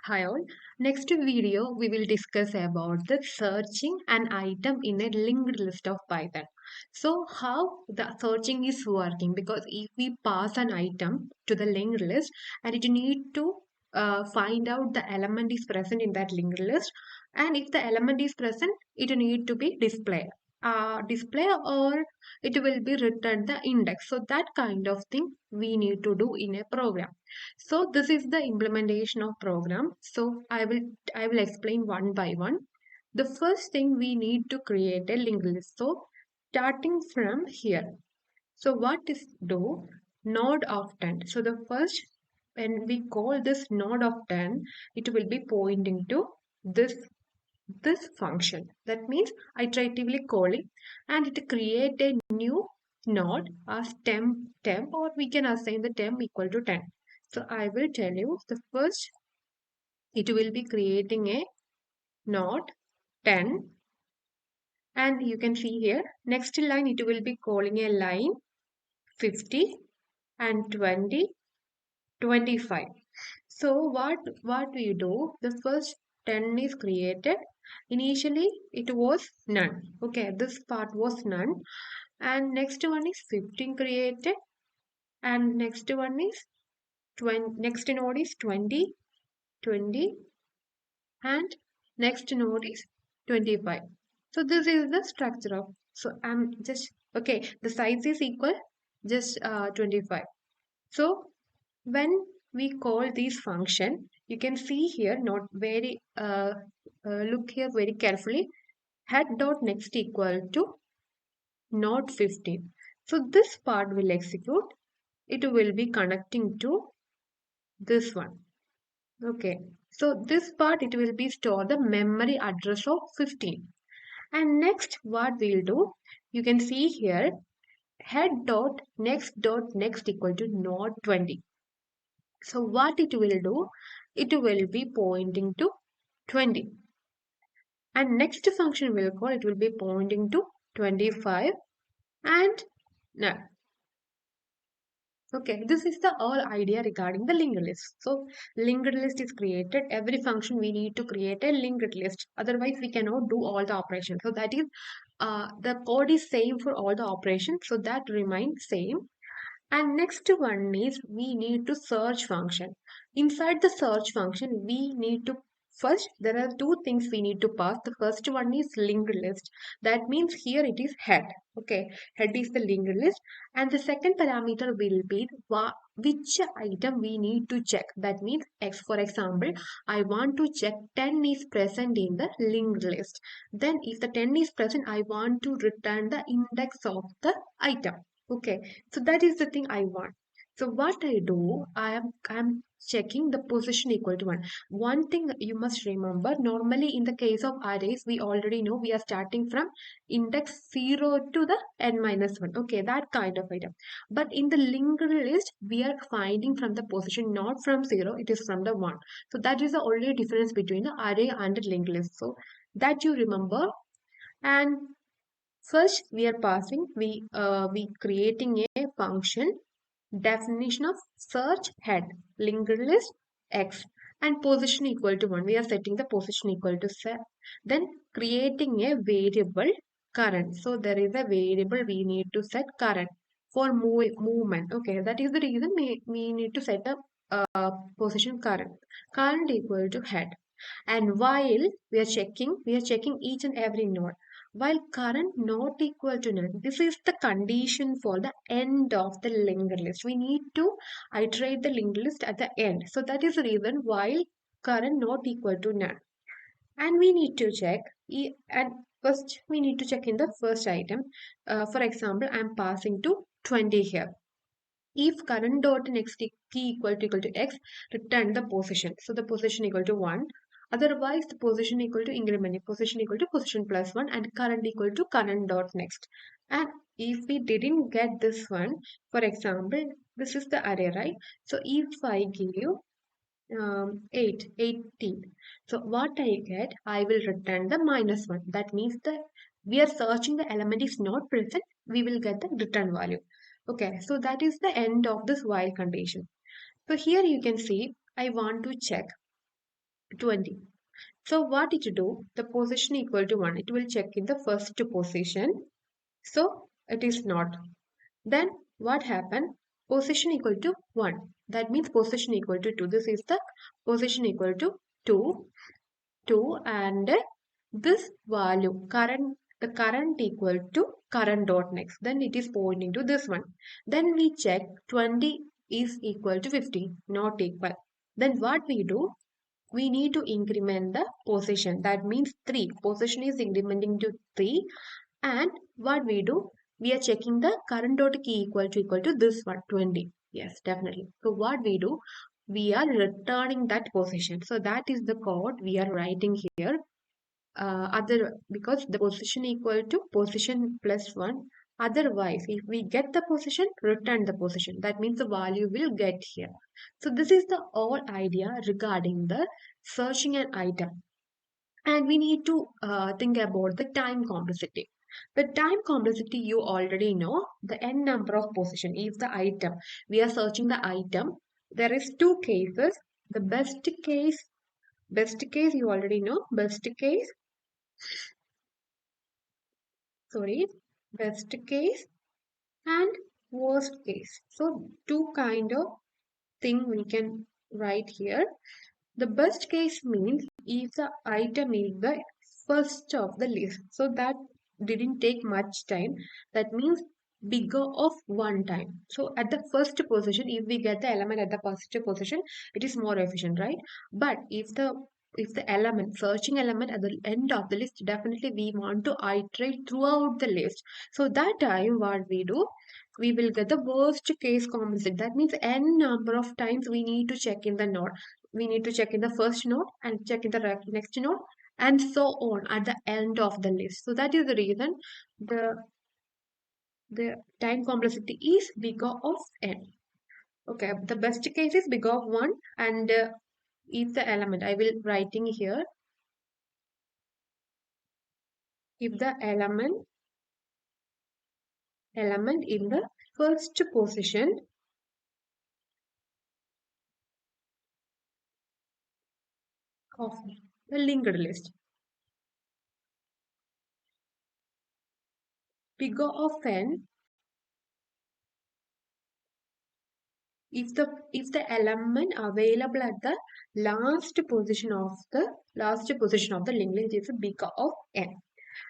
Hi all. Next video we will discuss about the searching an item in a linked list of Python. So how the searching is working, because if we pass an item to the linked list and it need to find out the element is present in that linked list, and if the element is present it need to be displayed. Display, or it will be written the index. So that kind of thing we need to do in a program. So this is the implementation of program. So I will explain one by one. The first thing, we need to create a linked list. So starting from here. So what is do node of 10. So the first, when we call this node of 10, it will be pointing to this function. That means iteratively calling, and it create a new node as temp, or we can assign the temp equal to 10. So I will tell you the first, it will be creating a node 10, and you can see here next line it will be calling a line 50 and 20, 25. So what do you do? The first 10 is created. Initially it was none. Okay, this part was none. And next one is 15 created. And next one is 20. Next node is 20, 20, and next node is 25. So this is the structure of. So I'm just okay. The size is equal, just 25. So when we call this function, you can see here, not very look here very carefully. Head dot next equal to not 15. So this part will execute. It will be connecting to this one. Okay. So this part, it will be store the memory address of 15. And next what we'll do, you can see here, head dot next equal to not 20. So what it will do, it will be pointing to 20. And next function will call, it will be pointing to 25 and no. Okay, this is the all idea regarding the linked list. So linked list is created. Every function we need to create a linked list. Otherwise, we cannot do all the operations. So that is the code is same for all the operations. So that remains same. And next one is, we need to search function. Inside the search function, we need to first, there are two things we need to pass. The first one is linked list. That means here it is head. Okay, head is the linked list. And the second parameter will be which item we need to check. That means X, for example, I want to check 10 is present in the linked list. Then if the 10 is present, I want to return the index of the item. Okay, so that is the thing I want. So what I do, I'm checking the position equal to 1. One thing you must remember, normally in the case of arrays, we already know we are starting from index 0 to the n minus 1. Okay, that kind of item. But in the linked list, we are finding from the position, not from 0, it is from the 1. So that is the only difference between the array and the linked list. So that you remember. And first, we are passing, we creating a function, definition of search head, linked list X, and position equal to 1. We are setting the position equal to set. Then creating a variable current. So there is a variable we need to set current for movement. Okay, that is the reason we need to set a position current equal to head. And while we are checking each and every node. While current not equal to none, this is the condition for the end of the linked list. We need to iterate the linked list at the end. So that is the reason while current not equal to none. And we need to check, and first we need to check in the first item. For example, I am passing to 20 here. If current dot next key equal to x, return the position. So the position equal to 1. Otherwise, the position equal to increment, position equal to position plus 1, and current equal to current dot next. And if we didn't get this one, for example, this is the array, right? So if I give you 18. So what I get, I will return the minus 1. That means that we are searching the element is not present, we will get the return value. Okay, so that is the end of this while condition. So here you can see, I want to check 20. So what it do? The position equal to 1. It will check in the first position. So it is not. Then what happened? Position equal to 1. That means position equal to 2. This is the position equal to 2. 2 and this value current, the current equal to current dot next, then it is pointing to this one. Then we check 20 is equal to 50, not equal. Then what we do, we need to increment the position, that means 3 position is incrementing to 3. And what we do, we are checking the current dot key equal to this one, 20. Yes, definitely. So what we do, we are returning that position. So that is the code we are writing here. Other, because the position equal to position plus 1. Otherwise, if we get the position, return the position. That means the value will get here. So this is the whole idea regarding the searching an item. And we need to think about the time complexity. The time complexity, you already know the n number of position. If the item, we are searching the item, there is two cases. The best case you already know, best case, sorry, best case and worst case. So two kind of thing we can write here. The best case means if the item is the first of the list, so that didn't take much time. That means bigger of one time. So at the first position, if we get the element at the first position, it is more efficient, right? But if the element, searching element at the end of the list, definitely we want to iterate throughout the list. So that time what we do, we will get the worst case complexity. That means n number of times we need to check in the node. We need to check in the first node and check in the next node and so on at the end of the list. So that is the reason the time complexity is bigger of n. Okay, the best case is bigger of 1 and if the element, I will writing here, if the element in the first position of the linked list bigger of n, if the element available at the last position of the linked list is bigger of n.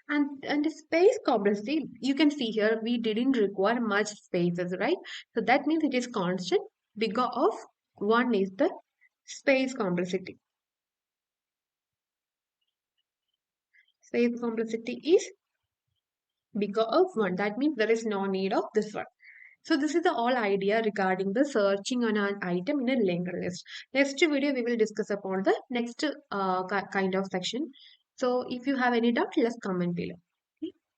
And the space complexity, you can see here we didn't require much spaces, right? So that means it is constant. Bigger of 1 is the space complexity. Space complexity is bigger of 1. That means there is no need of this one. So this is the whole idea regarding the searching on an item in a linked list. Next video we will discuss upon the next kind of section. So if you have any doubt, let's comment below.